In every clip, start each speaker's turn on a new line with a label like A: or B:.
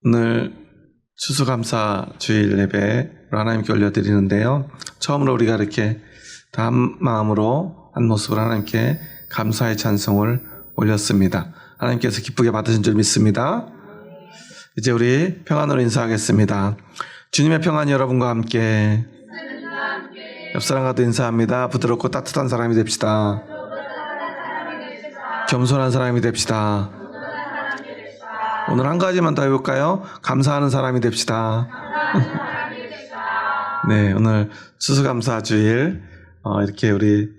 A: 오늘 추수감사 주일 예배 하나님께 올려드리는데요. 처음으로 우리가 이렇게 다 한 마음으로 한 모습으로 하나님께 감사의 찬송을 올렸습니다. 하나님께서 기쁘게 받으신 줄 믿습니다. 이제 우리 평안으로 인사하겠습니다. 주님의 평안이 여러분과 함께. 옆 사람과도 인사합니다. 부드럽고 따뜻한 사람이 됩시다. 겸손한 사람이 됩시다. 오늘 한 가지만 더 해볼까요? 감사하는 사람이 됩시다. 네, 오늘 추수감사 주일 이렇게 우리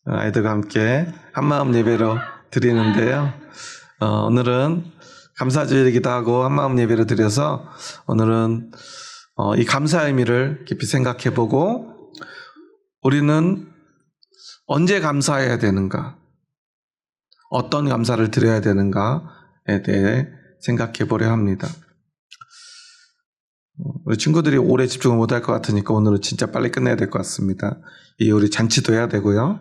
A: 아이들과 함께 한마음 예배로 드리는데요. 오늘은 감사주일이기도 하고 한마음 예배로 드려서 오늘은 이 감사의 의미를 깊이 생각해보고 우리는 언제 감사해야 되는가, 어떤 감사를 드려야 되는가에 대해 생각해 보려 합니다. 우리 친구들이 오래 집중을 못할 것 같으니까 오늘은 진짜 빨리 끝내야 될 것 같습니다. 우리 잔치도 해야 되고요.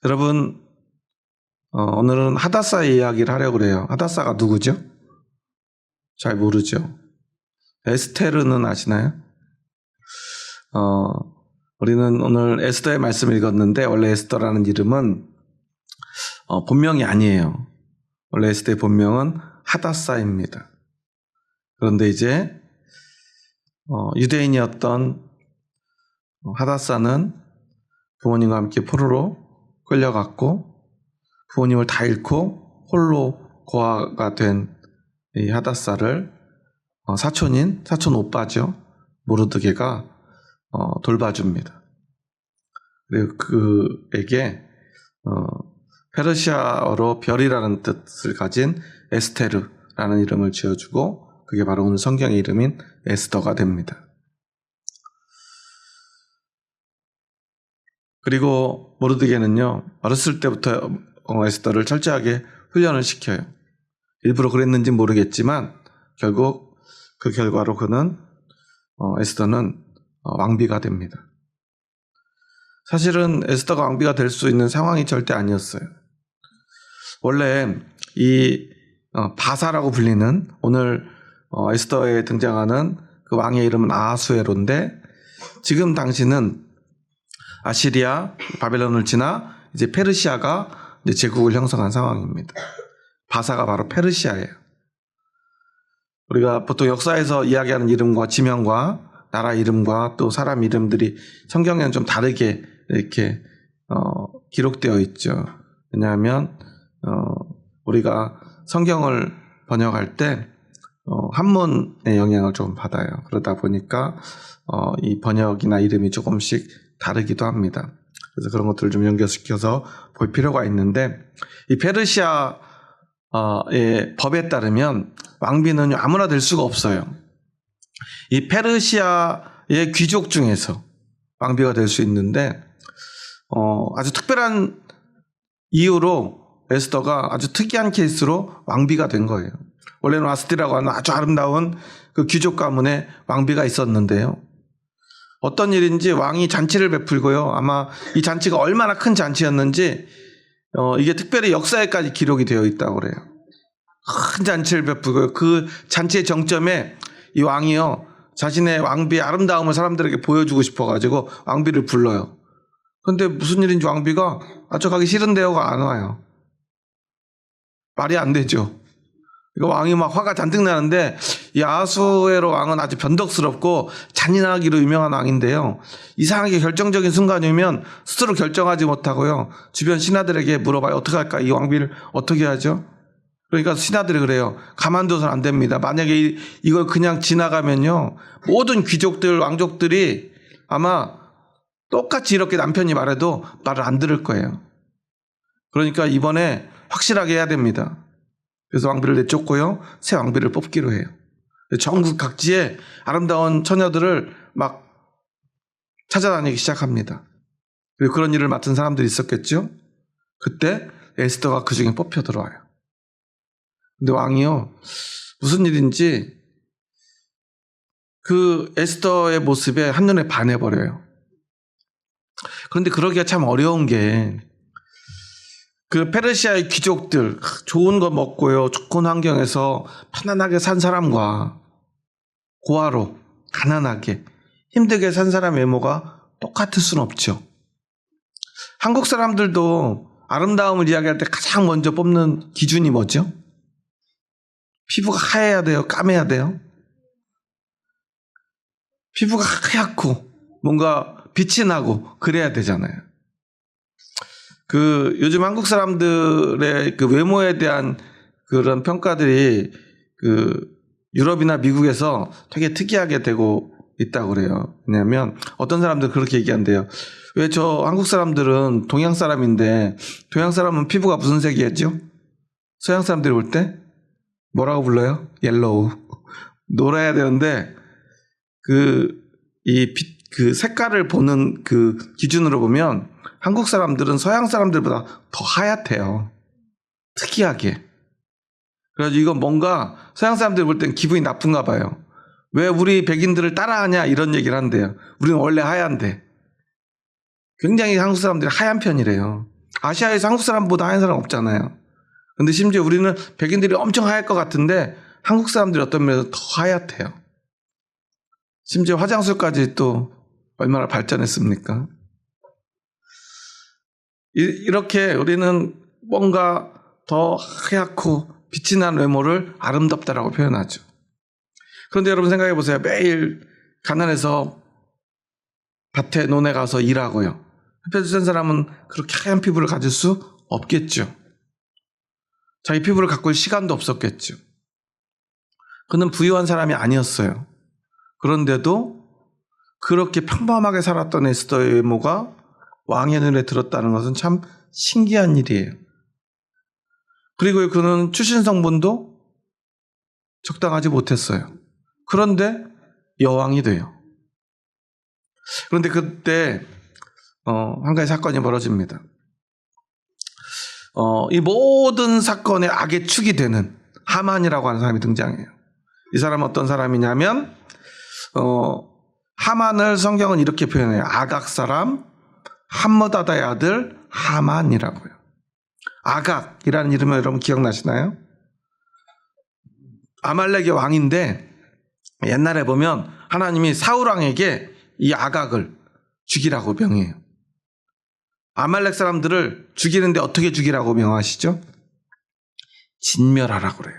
A: 여러분, 오늘은 하다사의 이야기를 하려고 그래요. 하다사가 누구죠? 잘 모르죠. 에스테르는 아시나요? 우리는 오늘 에스더의 말씀을 읽었는데 원래 에스더라는 이름은 본명이 아니에요. 원래 에스더의 본명은 하다사입니다. 그런데 이제 유대인이었던 하다사는 부모님과 함께 포로로 끌려갔고 부모님을 다 잃고 홀로 고아가 된 이 하다사를 사촌 오빠죠. 모르드게가 돌봐줍니다. 그리고 그에게 페르시아어로 별이라는 뜻을 가진 에스테르라는 이름을 지어주고 그게 바로 오늘 성경의 이름인 에스더가 됩니다. 그리고 모르드게는요, 어렸을 때부터 에스더를 철저하게 훈련을 시켜요. 일부러 그랬는지 모르겠지만 결국 그 결과로 그는 에스더는 왕비가 됩니다. 사실은 에스더가 왕비가 될 수 있는 상황이 절대 아니었어요. 원래 이 바사라고 불리는 오늘 에스더에 등장하는 그 왕의 이름은 아하수에로인데 지금 당시는 아시리아, 바벨론을 지나 이제 페르시아가 이제 제국을 형성한 상황입니다. 바사가 바로 페르시아예요. 우리가 보통 역사에서 이야기하는 이름과 지명과 나라 이름과 또 사람 이름들이 성경에는 좀 다르게 이렇게 기록되어 있죠. 왜냐하면 우리가 성경을 번역할 때 한문의 영향을 좀 받아요. 그러다 보니까 이 번역이나 이름이 조금씩 다르기도 합니다. 그래서 그런 것들을 좀 연결시켜서 볼 필요가 있는데 이 페르시아의 법에 따르면 왕비는 아무나 될 수가 없어요. 이 페르시아의 귀족 중에서 왕비가 될 수 있는데 아주 특별한 이유로 에스더가 아주 특이한 케이스로 왕비가 된 거예요. 원래는 와스티라고 하는 아주 아름다운 그 귀족 가문에 왕비가 있었는데요. 어떤 일인지 왕이 잔치를 베풀고요. 아마 이 잔치가 얼마나 큰 잔치였는지 이게 특별히 역사에까지 기록이 되어 있다고 그래요. 큰 잔치를 베풀고요. 그 잔치의 정점에 이 왕이요, 자신의 왕비의 아름다움을 사람들에게 보여주고 싶어가지고 왕비를 불러요. 그런데 무슨 일인지 왕비가 저 가기 싫은데요가 안 와요. 말이 안 되죠. 이거 왕이 막 화가 잔뜩 나는데 이 아하수에로 왕은 아주 변덕스럽고 잔인하기로 유명한 왕인데요. 이상하게 결정적인 순간이면 스스로 결정하지 못하고요. 주변 신하들에게 물어봐요. 어떻게 할까? 이 왕비를 어떻게 하죠? 그러니까 신하들이 그래요. 가만둬서는 안 됩니다. 만약에 이걸 그냥 지나가면요, 모든 귀족들, 왕족들이 아마 똑같이 이렇게 남편이 말해도 말을 안 들을 거예요. 그러니까 이번에 확실하게 해야 됩니다. 그래서 왕비를 내쫓고요, 새 왕비를 뽑기로 해요. 전국 각지에 아름다운 처녀들을 막 찾아다니기 시작합니다. 그리고 그런 일을 맡은 사람들이 있었겠죠. 그때 에스더가 그 중에 뽑혀 들어와요. 근데 왕이요, 무슨 일인지 그 에스더의 모습에 한눈에 반해버려요. 그런데 그러기가 참 어려운 게 그 페르시아의 귀족들 좋은 거 먹고요, 좋은 환경에서 편안하게 산 사람과 고아로 가난하게 힘들게 산 사람 외모가 똑같을 수는 없죠. 한국 사람들도 아름다움을 이야기할 때 가장 먼저 뽑는 기준이 뭐죠? 피부가 하얘야 돼요? 까매야 돼요? 피부가 하얗고 뭔가 빛이 나고 그래야 되잖아요. 그 요즘 한국 사람들의 그 외모에 대한 그런 평가들이 그 유럽이나 미국에서 되게 특이하게 되고 있다고 그래요. 왜냐하면 어떤 사람들 그렇게 얘기한대요. 왜 저 한국 사람들은 동양 사람인데 동양 사람은 피부가 무슨 색이었죠? 서양 사람들이 볼 때 뭐라고 불러요? 옐로우. 노래야 되는데 그 색깔을 보는 그 기준으로 보면 한국 사람들은 서양 사람들보다 더 하얗대요. 특이하게. 그래가지고 이건 뭔가 서양 사람들이 볼 땐 기분이 나쁜가 봐요. 왜 우리 백인들을 따라하냐 이런 얘기를 한대요. 우리는 원래 하얀데. 굉장히 한국 사람들이 하얀 편이래요. 아시아에서 한국 사람보다 하얀 사람 없잖아요. 근데 심지어 우리는 백인들이 엄청 하얄 것 같은데 한국 사람들이 어떤 면에서 더 하얗대요. 심지어 화장술까지 또 얼마나 발전했습니까? 이렇게 우리는 뭔가 더 하얗고 빛이 난 외모를 아름답다라고 표현하죠. 그런데 여러분 생각해 보세요. 매일 가난해서 밭에 논에 가서 일하고요. 햇볕을 쬐는 사람은 그렇게 하얀 피부를 가질 수 없겠죠. 자기 피부를 가꿀 시간도 없었겠죠. 그는 부유한 사람이 아니었어요. 그런데도 그렇게 평범하게 살았던 에스더의 외모가 왕의 눈에 들었다는 것은 참 신기한 일이에요. 그리고 그는 출신 성분도 적당하지 못했어요. 그런데 여왕이 돼요. 그런데 그때 한 가지 사건이 벌어집니다. 이 모든 사건의 악의 축이 되는 하만이라고 하는 사람이 등장해요. 이 사람은 어떤 사람이냐면 하만을 성경은 이렇게 표현해요. 아각 사람 함므다다의 아들 하만이라고요. 아각이라는 이름을 여러분 기억나시나요? 아말렉의 왕인데 옛날에 보면 하나님이 사울 왕에게 이 아각을 죽이라고 명해요. 아말렉 사람들을 죽이는데 어떻게 죽이라고 명하시죠? 진멸하라고 그래요.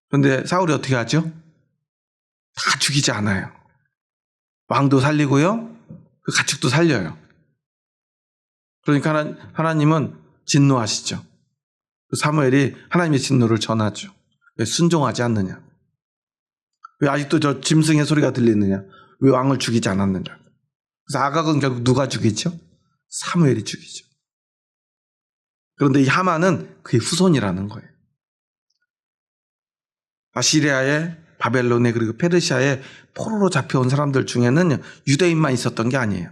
A: 그런데 사울이 어떻게 하죠? 다 죽이지 않아요. 왕도 살리고요. 그 가축도 살려요. 그러니까 하나님은 진노하시죠. 사무엘이 하나님의 진노를 전하죠. 왜 순종하지 않느냐? 왜 아직도 저 짐승의 소리가 들리느냐? 왜 왕을 죽이지 않았느냐? 그래서 아각은 결국 누가 죽이죠? 사무엘이 죽이죠. 그런데 이 하만은 그의 후손이라는 거예요. 아시리아에 바벨론에 그리고 페르시아에 포로로 잡혀온 사람들 중에는 유대인만 있었던 게 아니에요.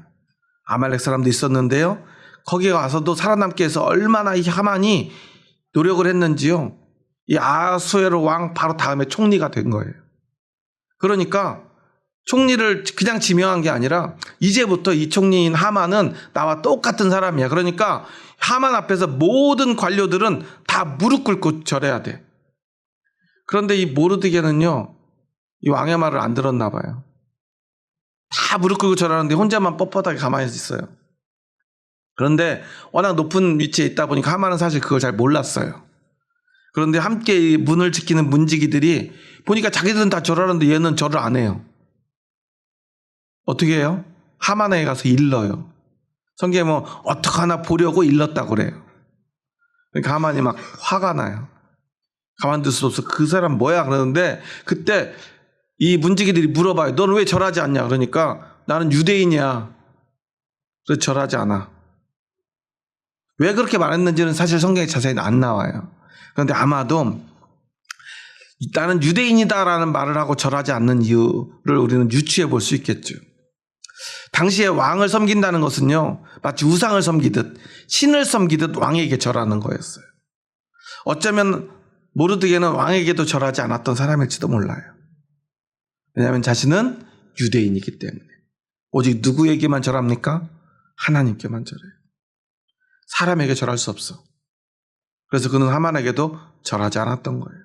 A: 아말렉 사람도 있었는데요. 거기에 와서도 살아남기 위해서 얼마나 이 하만이 노력을 했는지요. 이 아수에로 왕 바로 다음에 총리가 된 거예요. 그러니까 총리를 그냥 지명한 게 아니라 이제부터 이 총리인 하만은 나와 똑같은 사람이야. 그러니까 하만 앞에서 모든 관료들은 다 무릎 꿇고 절해야 돼. 그런데 이 모르드게는요. 이 왕의 말을 안 들었나 봐요. 다 무릎 꿇고 절하는데 혼자만 뻣뻣하게 가만히 있어요. 그런데 워낙 높은 위치에 있다 보니까 하만은 사실 그걸 잘 몰랐어요. 그런데 함께 문을 지키는 문지기들이 보니까 자기들은 다 절하는데 얘는 절을 안 해요. 어떻게 해요? 하만에 가서 일러요. 성경에 뭐 어떻게 하나 보려고 일렀다고 그래요. 그러니까 하만이 막 화가 나요. 가만둘 수 없어. 그 사람 뭐야? 그러는데 그때 이 문지기들이 물어봐요. 너는 왜 절하지 않냐? 그러니까 나는 유대인이야. 그래서 절하지 않아. 왜 그렇게 말했는지는 사실 성경에 자세히 안 나와요. 그런데 아마도 나는 유대인이다라는 말을 하고 절하지 않는 이유를 우리는 유추해 볼 수 있겠죠. 당시에 왕을 섬긴다는 것은요, 마치 우상을 섬기듯 신을 섬기듯 왕에게 절하는 거였어요. 어쩌면 모르드게는 왕에게도 절하지 않았던 사람일지도 몰라요. 왜냐하면 자신은 유대인이기 때문에. 오직 누구에게만 절합니까? 하나님께만 절해요. 사람에게 절할 수 없어. 그래서 그는 하만에게도 절하지 않았던 거예요.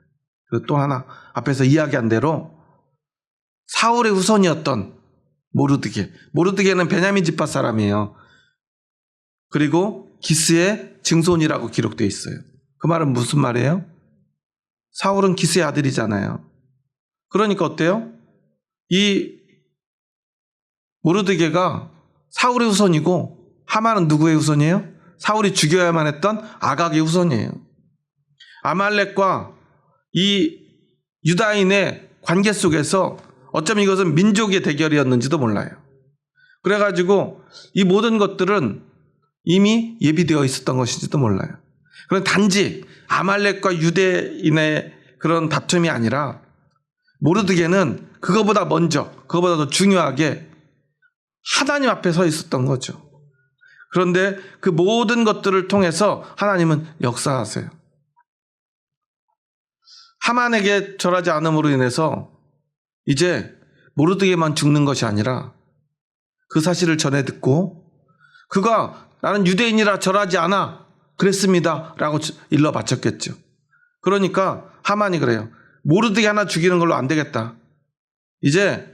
A: 그리고 또 하나, 앞에서 이야기한 대로 사울의 후손이었던 모르드게는 베냐민 지파 사람이에요. 그리고 기스의 증손이라고 기록되어 있어요. 그 말은 무슨 말이에요? 사울은 기스의 아들이잖아요. 그러니까 어때요? 이 모르드게가 사울의 후손이고 하만은 누구의 후손이에요? 사울이 죽여야만 했던 아각의 후손이에요. 아말렉과 이 유다인의 관계 속에서 어쩌면 이것은 민족의 대결이었는지도 몰라요. 그래가지고 이 모든 것들은 이미 예비되어 있었던 것인지도 몰라요. 그런 단지 아말렉과 유대인의 그런 다툼이 아니라 모르드게는 그거보다 먼저, 그거보다 더 중요하게 하나님 앞에 서 있었던 거죠. 그런데 그 모든 것들을 통해서 하나님은 역사하세요. 하만에게 절하지 않음으로 인해서 이제 모르드게만 죽는 것이 아니라 그 사실을 전해 듣고 그가 나는 유대인이라 절하지 않아 그랬습니다 라고 일러 바쳤겠죠. 그러니까 하만이 그래요. 모르드게 하나 죽이는 걸로 안 되겠다. 이제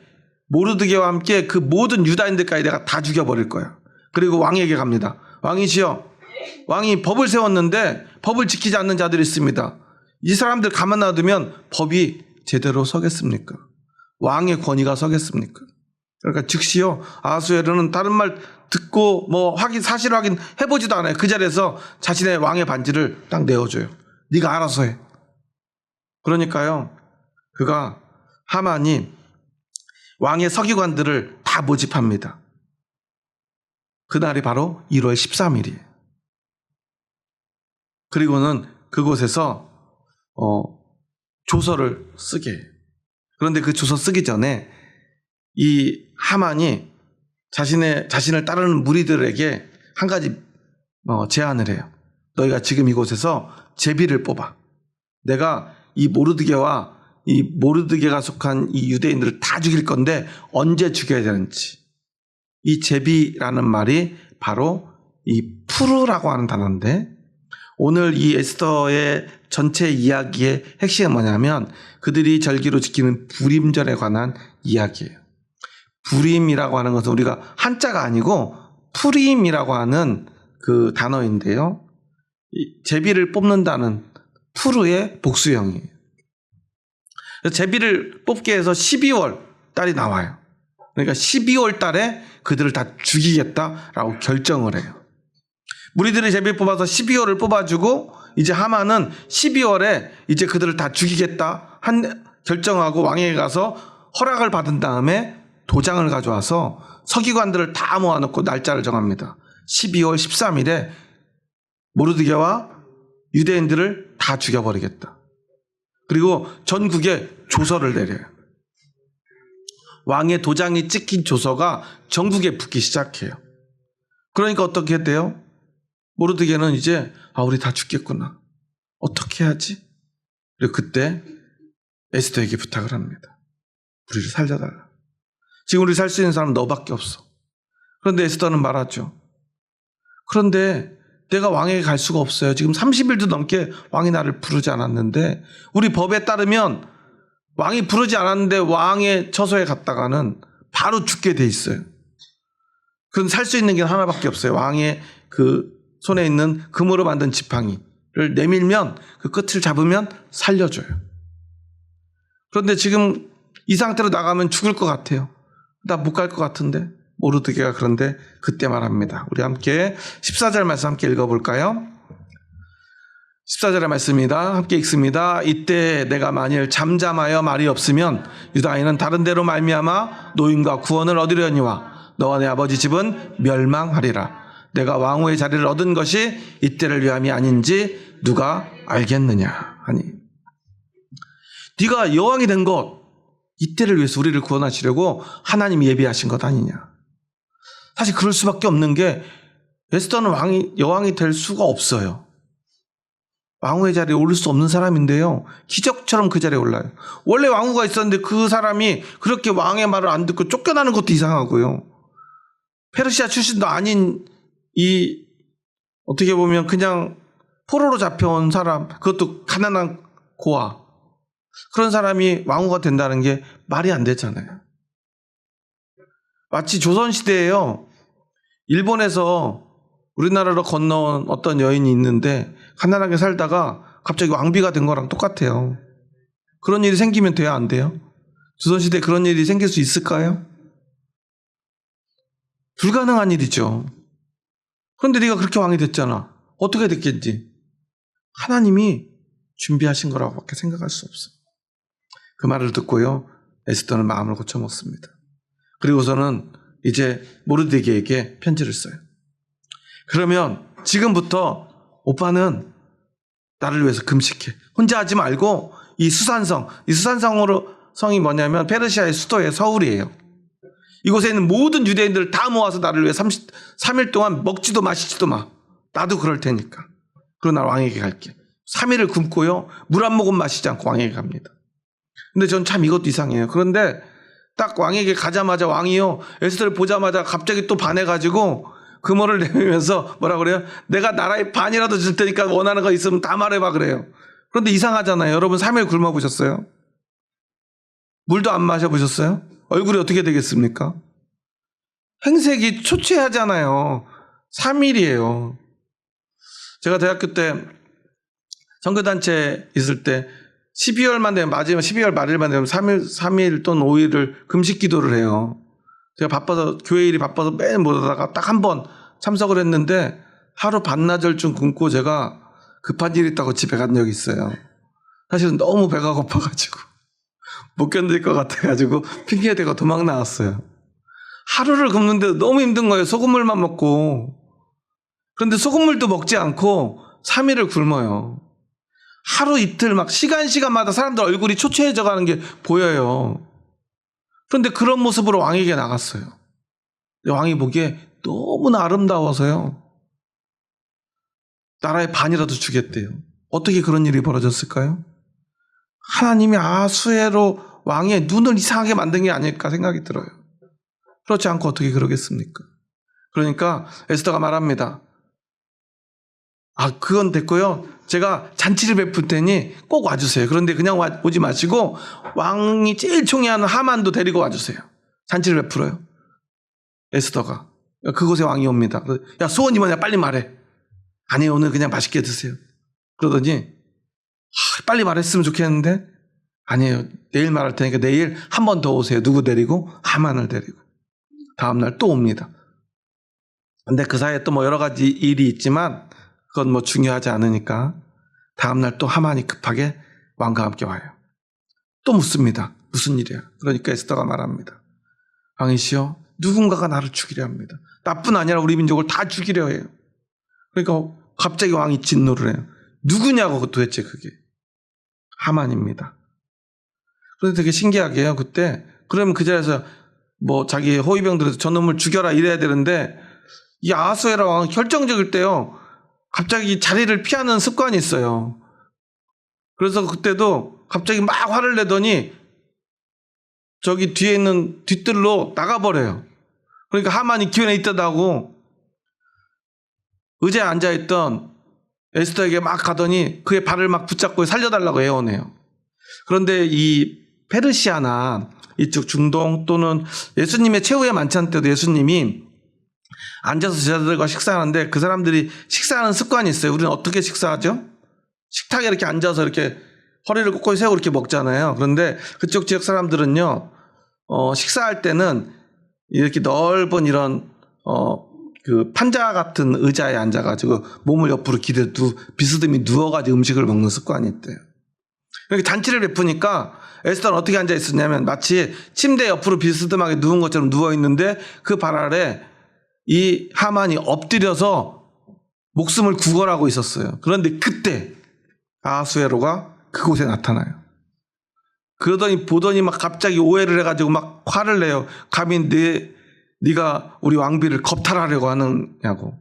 A: 모르드게와 함께 그 모든 유다인들까지 내가 다 죽여버릴 거야. 그리고 왕에게 갑니다. 왕이시여, 왕이 법을 세웠는데 법을 지키지 않는 자들이 있습니다. 이 사람들 가만 놔두면 법이 제대로 서겠습니까? 왕의 권위가 서겠습니까? 그러니까 즉시요, 아하수에르는 다른 말 듣고 사실 확인 해보지도 않아요. 그 자리에서 자신의 왕의 반지를 딱 내어줘요. 네가 알아서 해. 그러니까요, 하만이 왕의 서기관들을 다 모집합니다. 그날이 바로 1월 13일이에요. 그리고는 그곳에서 조서를 쓰게 해요. 그런데 그 조서 쓰기 전에 이 하만이 자신을 따르는 무리들에게 한 가지 제안을 해요. 너희가 지금 이곳에서 제비를 뽑아. 내가 이 모르드게가 속한 이 유대인들을 다 죽일 건데 언제 죽여야 되는지. 이 제비라는 말이 바로 이 푸르라고 하는 단어인데, 오늘 이 에스더의 전체 이야기의 핵심은 뭐냐면 그들이 절기로 지키는 부림절에 관한 이야기예요. 부림이라고 하는 것은 우리가 한자가 아니고 푸림이라고 하는 그 단어인데요. 제비를 뽑는다는 푸르의 복수형이에요. 제비를 뽑게 해서 12월 달이 나와요. 그러니까 12월 달에 그들을 다 죽이겠다라고 결정을 해요. 무리들이 제비를 뽑아서 12월을 뽑아주고 이제 하만은 12월에 이제 그들을 다 죽이겠다 결정하고 왕에게 가서 허락을 받은 다음에 도장을 가져와서 서기관들을 다 모아놓고 날짜를 정합니다. 12월 13일에 모르드게와 유대인들을 다 죽여버리겠다. 그리고 전국에 조서를 내려요. 왕의 도장이 찍힌 조서가 전국에 붙기 시작해요. 그러니까 어떻게 돼요? 모르드게는 이제 우리 다 죽겠구나. 어떻게 해야지? 그리고 그때 에스더에게 부탁을 합니다. 우리를 살려달라. 지금 우리 살 수 있는 사람은 너밖에 없어. 그런데 에스더는 말하죠. 그런데 내가 왕에게 갈 수가 없어요. 지금 30일도 넘게 왕이 나를 부르지 않았는데, 우리 법에 따르면 왕이 부르지 않았는데 왕의 처소에 갔다가는 바로 죽게 돼 있어요. 그건 살 수 있는 게 하나밖에 없어요. 왕의 그 손에 있는 금으로 만든 지팡이를 내밀면 그 끝을 잡으면 살려줘요. 그런데 지금 이 상태로 나가면 죽을 것 같아요. 나 못 갈 것 같은데. 모르드게가 그런데 그때 말합니다. 우리 함께 14절 말씀 함께 읽어볼까요? 14절의 말씀입니다. 함께 읽습니다. 이때 내가 만일 잠잠하여 말이 없으면 유다인은 다른 데로 말미암아 노임과 구원을 얻으려니와 너와 내 아버지 집은 멸망하리라. 내가 왕후의 자리를 얻은 것이 이때를 위함이 아닌지 누가 알겠느냐 하니, 네가 여왕이 된 것 이때를 위해서 우리를 구원하시려고 하나님이 예비하신 것 아니냐. 사실 그럴 수밖에 없는 게 에스더는 여왕이 될 수가 없어요. 왕후의 자리에 오를 수 없는 사람인데요, 기적처럼 그 자리에 올라요. 원래 왕후가 있었는데 그 사람이 그렇게 왕의 말을 안 듣고 쫓겨나는 것도 이상하고요. 페르시아 출신도 아닌 이 어떻게 보면 그냥 포로로 잡혀온 사람, 그것도 가난한 고아, 그런 사람이 왕후가 된다는 게 말이 안 되잖아요. 마치 조선시대에요, 일본에서 우리나라로 건너온 어떤 여인이 있는데 가난하게 살다가 갑자기 왕비가 된 거랑 똑같아요. 그런 일이 생기면 돼야 안 돼요? 조선시대에 그런 일이 생길 수 있을까요? 불가능한 일이죠. 그런데 네가 그렇게 왕이 됐잖아. 어떻게 됐겠지? 하나님이 준비하신 거라고밖에 생각할 수 없어. 그 말을 듣고요, 에스더는 마음을 고쳐먹습니다. 그리고서는 이제 모르드게에게 편지를 써요. 그러면 지금부터 오빠는 나를 위해서 금식해. 혼자 하지 말고 이 수산성으로 성이 뭐냐면 페르시아의 수도의 서울이에요. 이곳에 있는 모든 유대인들을 다 모아서 나를 위해 3일 동안 먹지도 마시지도 마. 나도 그럴 테니까. 그리고 나 왕에게 갈게. 3일을 굶고요, 물 한 모금 마시지 않고 왕에게 갑니다. 근데 전 참 이것도 이상해요. 그런데 딱 왕에게 가자마자 왕이요, 에스더를 보자마자 갑자기 또 반해가지고 금호를 내밀면서 뭐라 그래요? 내가 나라의 반이라도 줄 테니까 원하는 거 있으면 다 말해봐 그래요. 그런데 이상하잖아요. 여러분 3일 굶어보셨어요? 물도 안 마셔보셨어요? 얼굴이 어떻게 되겠습니까? 행색이 초췌하잖아요. 3일이에요. 제가 대학교 때 선교단체 있을 때 12월만 되면, 마지막 12월 말일만 되면 3일 또는 5일을 금식 기도를 해요. 제가 바빠서, 교회 일이 바빠서 매일 못 하다가 딱 한 번 참석을 했는데 하루 반나절쯤 굶고 제가 급한 일 있다고 집에 간 적이 있어요. 사실은 너무 배가 고파가지고 못 견딜 것 같아가지고 핑계대고 도망 나왔어요. 하루를 굶는데 너무 힘든 거예요. 소금물만 먹고. 그런데 소금물도 먹지 않고 3일을 굶어요. 하루 이틀 막 시간마다 사람들 얼굴이 초췌해져 가는 게 보여요. 그런데 그런 모습으로 왕에게 나갔어요. 왕이 보기에 너무나 아름다워서요, 나라의 반이라도 주겠대요. 어떻게 그런 일이 벌어졌을까요? 하나님이 아수에로 왕의 눈을 이상하게 만든 게 아닐까 생각이 들어요. 그렇지 않고 어떻게 그러겠습니까? 그러니까 에스더가 말합니다. 그건 됐고요, 제가 잔치를 베풀 테니 꼭 와주세요. 그런데 그냥 오지 마시고 왕이 제일 총애하는 하만도 데리고 와주세요. 잔치를 베풀어요, 에스더가. 그곳에 왕이 옵니다. 야, 소원이 뭐냐 빨리 말해. 아니, 오늘 그냥 맛있게 드세요. 그러더니 빨리 말했으면 좋겠는데, 아니에요, 내일 말할 테니까 내일 한 번 더 오세요. 누구 데리고? 하만을 데리고. 다음날 또 옵니다. 근데 그 사이에 또 뭐 여러 가지 일이 있지만 그건 뭐 중요하지 않으니까 다음날 또 하만이 급하게 왕과 함께 와요. 또 묻습니다. 무슨 일이야? 그러니까 에스더가 말합니다. 왕이시여, 누군가가 나를 죽이려 합니다. 나뿐 아니라 우리 민족을 다 죽이려 해요. 그러니까 갑자기 왕이 진노를 해요. 누구냐고 도대체 그게. 하만입니다. 그런데 되게 신기하게요, 그때. 그러면 그 자리에서 뭐 자기 호위병들에서 저놈을 죽여라 이래야 되는데, 이 아하수에라 왕은 결정적일 때요, 갑자기 자리를 피하는 습관이 있어요. 그래서 그때도 갑자기 막 화를 내더니 저기 뒤에 있는 뒷뜰로 나가버려요. 그러니까 하만이 기회는 있다고 의자에 앉아있던 에스더에게 막 가더니 그의 발을 막 붙잡고 살려달라고 애원해요. 그런데 이 페르시아나 이쪽 중동 또는 예수님의 최후의 만찬 때도 예수님이 앉아서 제자들과 식사하는데 그 사람들이 식사하는 습관이 있어요. 우리는 어떻게 식사하죠? 식탁에 이렇게 앉아서 이렇게 허리를 꼿꼿이 세우고 이렇게 먹잖아요. 그런데 그쪽 지역 사람들은요, 식사할 때는 이렇게 넓은 이런 그 판자 같은 의자에 앉아가지고 몸을 옆으로 비스듬히 누워가지고 음식을 먹는 습관이 있대요. 이렇게 잔치를 베푸니까 에스더는 어떻게 앉아 있었냐면 마치 침대 옆으로 비스듬하게 누운 것처럼 누워 있는데 그 발 아래 이 하만이 엎드려서 목숨을 구걸하고 있었어요. 그런데 그때 아하수에로가 그곳에 나타나요. 그러더니 보더니 막 갑자기 오해를 해가지고 막 화를 내요. 감히 네가 우리 왕비를 겁탈하려고 하느냐고.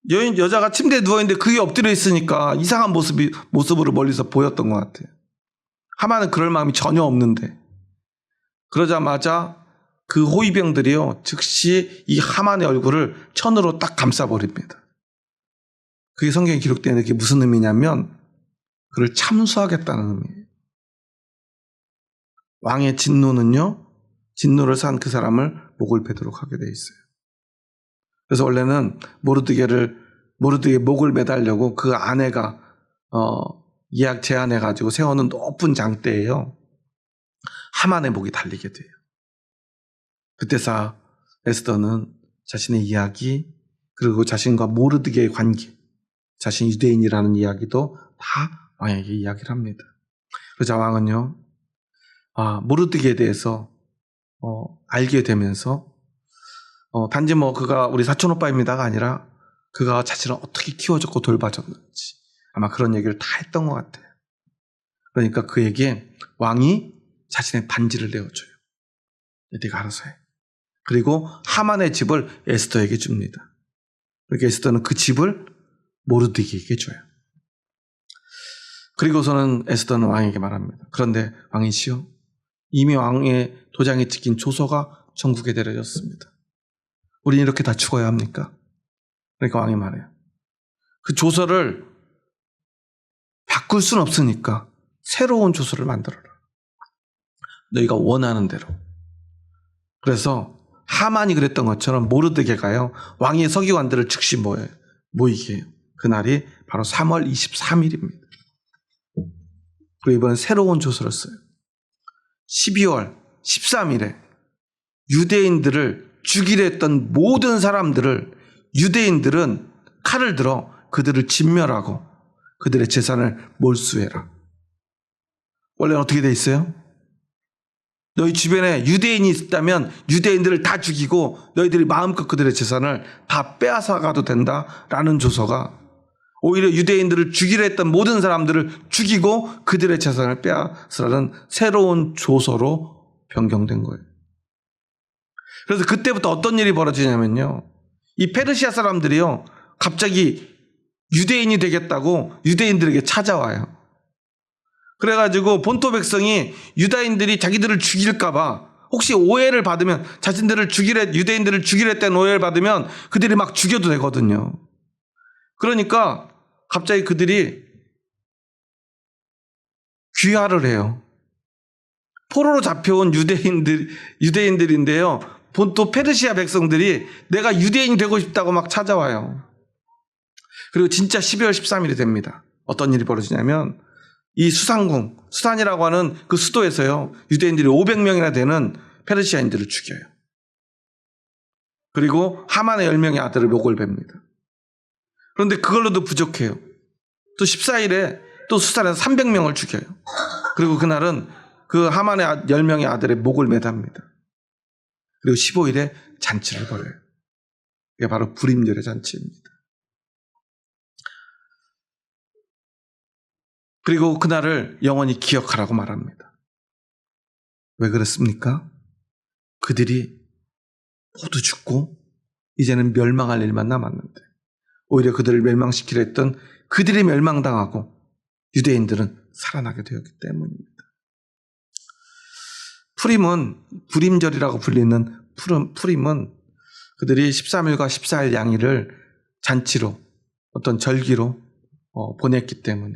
A: 여자가 침대에 누워있는데 그게 엎드려 있으니까 이상한 모습으로 멀리서 보였던 것 같아요. 하만은 그럴 마음이 전혀 없는데, 그러자마자 그 호위병들이요, 즉시 이 하만의 얼굴을 천으로 딱 감싸버립니다. 그게 성경에 기록되는 게 무슨 의미냐면 그를 참수하겠다는 의미예요. 왕의 진노는요, 진노를 산 그 사람을 목을 베도록 하게 돼 있어요. 그래서 원래는 모르드게 목을 매달려고 그 아내가 예약 제안해가지고 세워놓은 높은 장대에요, 하만의 목이 달리게 돼요. 그때서 에스더는 자신의 이야기, 그리고 자신과 모르드게의 관계, 자신 유대인이라는 이야기도 다 왕에게 이야기를 합니다. 그러자 왕은요, 모르드게에 대해서 알게 되면서 단지 그가 우리 사촌 오빠입니다가 아니라 그가 자신을 어떻게 키워줬고 돌봐줬는지 아마 그런 얘기를 다 했던 것 같아요. 그러니까 그에게 왕이 자신의 반지를 내어줘요. 네가 알아서 해. 그리고 하만의 집을 에스더에게 줍니다. 그러니까 에스더는 그 집을 모르드게에게 줘요. 그리고서는 에스더는 왕에게 말합니다. 그런데 왕이시여, 이미 왕의 도장에 찍힌 조서가 전국에 내려졌습니다. 우리는 이렇게 다 죽어야 합니까? 그러니까 왕이 말해요. 그 조서를 바꿀 수는 없으니까 새로운 조서를 만들어라. 너희가 원하는 대로. 그래서 하만이 그랬던 것처럼 모르드게가요, 왕의 서기관들을 즉시 모이게 해요. 그날이 바로 3월 23일입니다. 그리고 이번엔 새로운 조서를 써요. 12월 13일에 유대인들을 죽이려 했던 모든 사람들을 유대인들은 칼을 들어 그들을 진멸하고 그들의 재산을 몰수해라. 원래는 어떻게 돼 있어요? 너희 주변에 유대인이 있다면 유대인들을 다 죽이고 너희들이 마음껏 그들의 재산을 다 빼앗아가도 된다라는 조서가 오히려 유대인들을 죽이려 했던 모든 사람들을 죽이고 그들의 재산을 빼앗으라는 새로운 조서로 변경된 거예요. 그래서 그때부터 어떤 일이 벌어지냐면요, 이 페르시아 사람들이요, 갑자기 유대인이 되겠다고 유대인들에게 찾아와요. 그래가지고 본토 백성이 유다인들이 자기들을 죽일까봐 혹시 오해를 받으면, 유대인들을 죽이려 했다는 오해를 받으면 그들이 막 죽여도 되거든요. 그러니까 갑자기 그들이 귀화를 해요. 포로로 잡혀온 유대인들인데요, 본토 페르시아 백성들이 내가 유대인이 되고 싶다고 막 찾아와요. 그리고 진짜 12월 13일이 됩니다. 어떤 일이 벌어지냐면 이 수산이라고 하는 그 수도에서요, 유대인들이 500명이나 되는 페르시아인들을 죽여요. 그리고 하만의 10명의 아들을 목을 뱁니다. 그런데 그걸로도 부족해요. 또 14일에 또 수산에서 300명을 죽여요. 그리고 그날은 그 하만의 10명의 아들의 목을 매답니다. 그리고 15일에 잔치를 벌여요. 이게 바로 불임절의 잔치입니다. 그리고 그날을 영원히 기억하라고 말합니다. 왜 그렇습니까? 그들이 모두 죽고 이제는 멸망할 일만 남았는데 오히려 그들을 멸망시키려 했던 그들이 멸망당하고 유대인들은 살아나게 되었기 때문입니다. 불임절이라고 불리는 푸림은 그들이 13일과 14일 양일을 잔치로, 어떤 절기로 보냈기 때문에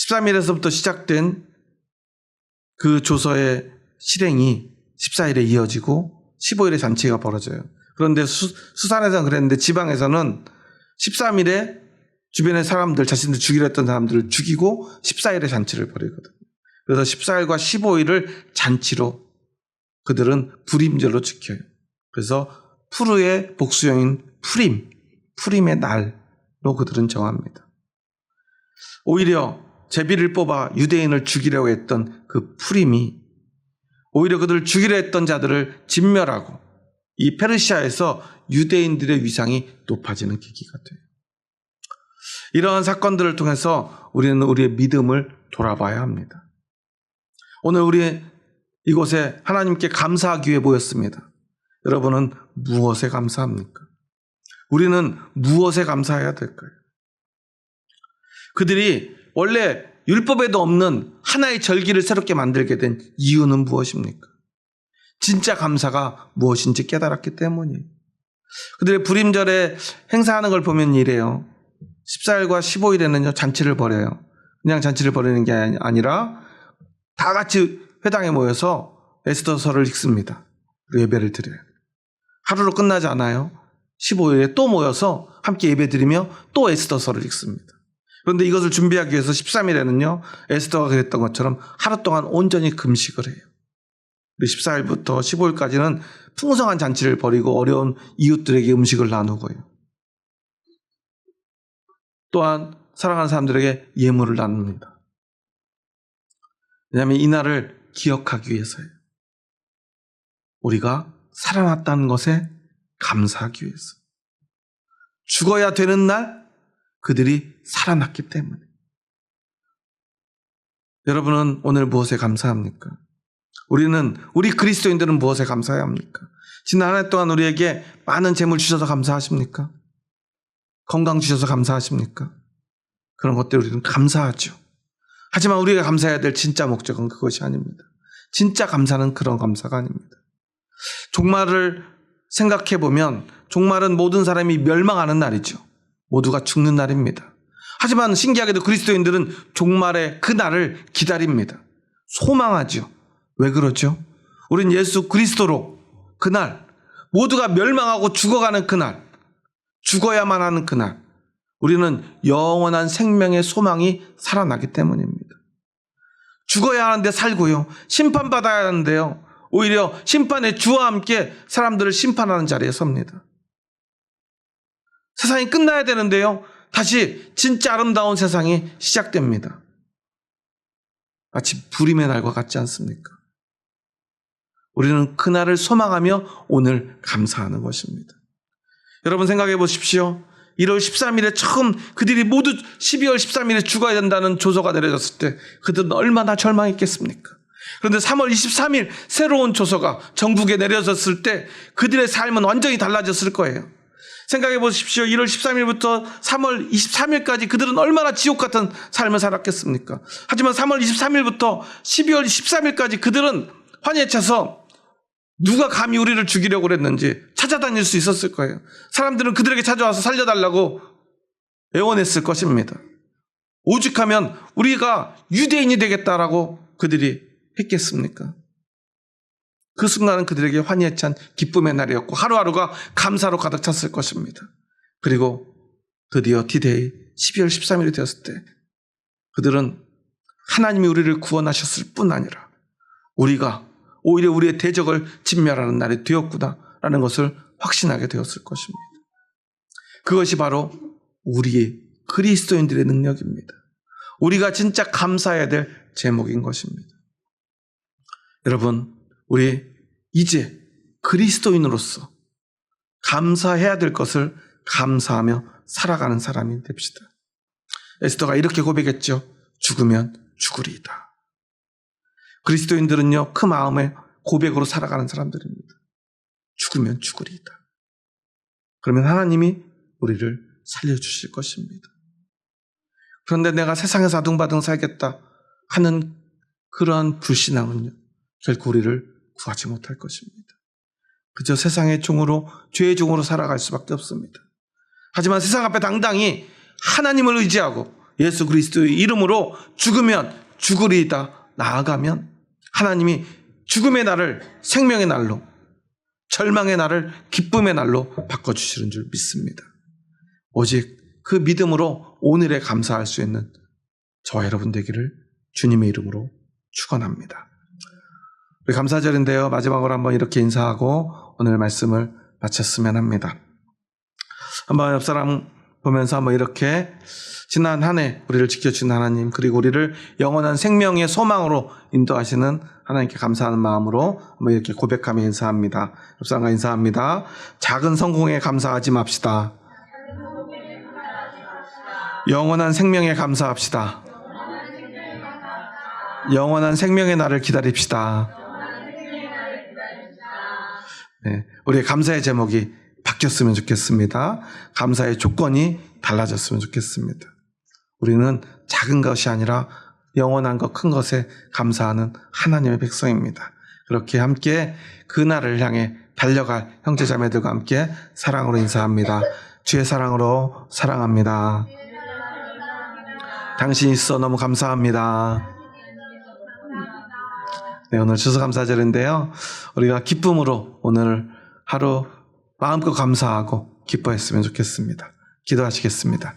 A: 13일에서부터 시작된 그 조서의 실행이 14일에 이어지고 15일에 잔치가 벌어져요. 그런데 수산에서는 그랬는데 지방에서는 13일에 주변의 사람들, 자신들 죽이려 했던 사람들을 죽이고 14일에 잔치를 벌이거든요. 그래서 14일과 15일을 잔치로 그들은 불임절로 지켜요. 그래서 푸르의 복수형인 푸림의 날로 그들은 정합니다. 오히려 제비를 뽑아 유대인을 죽이려고 했던 그 푸림이 오히려 그들을 죽이려 했던 자들을 진멸하고 이 페르시아에서 유대인들의 위상이 높아지는 계기가 돼요. 이러한 사건들을 통해서 우리는 우리의 믿음을 돌아봐야 합니다. 오늘 우리 이곳에 하나님께 감사하기 위해 모였습니다. 여러분은 무엇에 감사합니까? 우리는 무엇에 감사해야 될까요? 그들이 원래 율법에도 없는 하나의 절기를 새롭게 만들게 된 이유는 무엇입니까? 진짜 감사가 무엇인지 깨달았기 때문이에요. 그들의 불임절에 행사하는 걸 보면 이래요. 14일과 15일에는요, 잔치를 벌여요. 그냥 잔치를 벌이는 게 아니라 다 같이 회당에 모여서 에스더서를 읽습니다. 그리고 예배를 드려요. 하루로 끝나지 않아요. 15일에 또 모여서 함께 예배드리며 또 에스더서를 읽습니다. 그런데 이것을 준비하기 위해서 13일에는요, 에스더가 그랬던 것처럼 하루 동안 온전히 금식을 해요. 14일부터 15일까지는 풍성한 잔치를 벌이고 어려운 이웃들에게 음식을 나누고요. 또한 사랑하는 사람들에게 예물을 나눕니다. 왜냐하면 이 날을 기억하기 위해서예요. 우리가 살아났다는 것에 감사하기 위해서. 죽어야 되는 날 그들이 살아났기 때문에. 여러분은 오늘 무엇에 감사합니까? 우리 그리스도인들은 무엇에 감사해야 합니까? 지난 한 해 동안 우리에게 많은 재물 주셔서 감사하십니까? 건강 주셔서 감사하십니까? 그런 것들 우리는 감사하죠. 하지만 우리가 감사해야 될 진짜 목적은 그것이 아닙니다. 진짜 감사는 그런 감사가 아닙니다. 종말을 생각해 보면 종말은 모든 사람이 멸망하는 날이죠. 모두가 죽는 날입니다. 하지만 신기하게도 그리스도인들은 종말의 그 날을 기다립니다. 소망하죠. 왜 그러죠? 우린 예수 그리스도로 그날, 모두가 멸망하고 죽어가는 그날, 죽어야만 하는 그날, 우리는 영원한 생명의 소망이 살아나기 때문입니다. 죽어야 하는데 살고요. 심판받아야 하는데요. 오히려 심판의 주와 함께 사람들을 심판하는 자리에 섭니다. 세상이 끝나야 되는데요. 다시 진짜 아름다운 세상이 시작됩니다. 마치 불임의 날과 같지 않습니까? 우리는 그날을 소망하며 오늘 감사하는 것입니다. 여러분 생각해 보십시오. 1월 13일에 처음 그들이 모두 12월 13일에 죽어야 된다는 조서가 내려졌을 때 그들은 얼마나 절망했겠습니까? 그런데 3월 23일 새로운 조서가 전국에 내려졌을 때 그들의 삶은 완전히 달라졌을 거예요. 생각해 보십시오. 1월 13일부터 3월 23일까지 그들은 얼마나 지옥 같은 삶을 살았겠습니까? 하지만 3월 23일부터 12월 13일까지 그들은 환희에 차서 누가 감히 우리를 죽이려고 그랬는지 찾아다닐 수 있었을 거예요. 사람들은 그들에게 찾아와서 살려달라고 애원했을 것입니다. 오죽하면 우리가 유대인이 되겠다라고 그들이 했겠습니까? 그 순간은 그들에게 환희에 찬 기쁨의 날이었고 하루하루가 감사로 가득 찼을 것입니다. 그리고 드디어 D-Day 12월 13일이 되었을 때 그들은 하나님이 우리를 구원하셨을 뿐 아니라 우리가 오히려 우리의 대적을 진멸하는 날이 되었구나라는 것을 확신하게 되었을 것입니다. 그것이 바로 우리 그리스도인들의 능력입니다. 우리가 진짜 감사해야 될 제목인 것입니다. 여러분, 우리 이제 그리스도인으로서 감사해야 될 것을 감사하며 살아가는 사람이 됩시다. 에스더가 이렇게 고백했죠. 죽으면 죽으리이다. 그리스도인들은요, 그 마음의 고백으로 살아가는 사람들입니다. 죽으면 죽으리이다. 그러면 하나님이 우리를 살려주실 것입니다. 그런데 내가 세상에서 아둥바둥 살겠다 하는 그러한 불신앙은요, 결코 우리를 구하지 못할 것입니다. 그저 세상의 종으로, 죄의 종으로 살아갈 수밖에 없습니다. 하지만 세상 앞에 당당히 하나님을 의지하고 예수 그리스도의 이름으로 죽으면 죽으리이다 나아가면 하나님이 죽음의 날을 생명의 날로, 절망의 날을 기쁨의 날로 바꿔주시는 줄 믿습니다. 오직 그 믿음으로 오늘에 감사할 수 있는 저와 여러분 되기를 주님의 이름으로 축원합니다. 우리 감사절인데요. 마지막으로 한번 이렇게 인사하고 오늘 말씀을 마쳤으면 합니다. 한번 옆 사람 보면서 한번 이렇게 지난 한 해 우리를 지켜주신 하나님, 그리고 우리를 영원한 생명의 소망으로 인도하시는 하나님께 감사하는 마음으로 한번 이렇게 고백하며 인사합니다. 옆 사람과 인사합니다. 작은 성공에 감사하지 맙시다. 영원한 생명에 감사합시다. 영원한 생명의 날을 기다립시다. 네, 우리의 감사의 제목이 바뀌었으면 좋겠습니다. 감사의 조건이 달라졌으면 좋겠습니다. 우리는 작은 것이 아니라 영원한 것, 큰 것에 감사하는 하나님의 백성입니다. 그렇게 함께 그날을 향해 달려갈 형제 자매들과 함께 사랑으로 인사합니다. 주의 사랑으로 사랑합니다. 당신이 있어 너무 감사합니다. 네, 오늘 추수감사절인데요. 우리가 기쁨으로 오늘 하루 마음껏 감사하고 기뻐했으면 좋겠습니다. 기도하시겠습니다.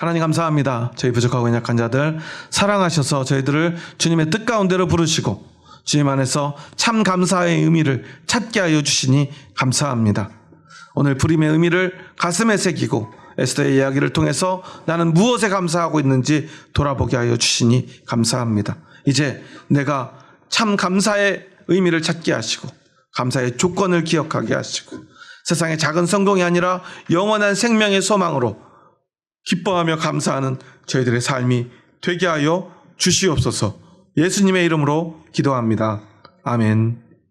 A: 하나님 감사합니다. 저희 부족하고 연약한 자들 사랑하셔서 저희들을 주님의 뜻 가운데로 부르시고 주님 안에서 참 감사의 의미를 찾게 하여 주시니 감사합니다. 오늘 부림의 의미를 가슴에 새기고 에스더의 이야기를 통해서 나는 무엇에 감사하고 있는지 돌아보게 하여 주시니 감사합니다. 이제 내가 참 감사의 의미를 찾게 하시고 감사의 조건을 기억하게 하시고 세상의 작은 성공이 아니라 영원한 생명의 소망으로 기뻐하며 감사하는 저희들의 삶이 되게 하여 주시옵소서. 예수님의 이름으로 기도합니다. 아멘.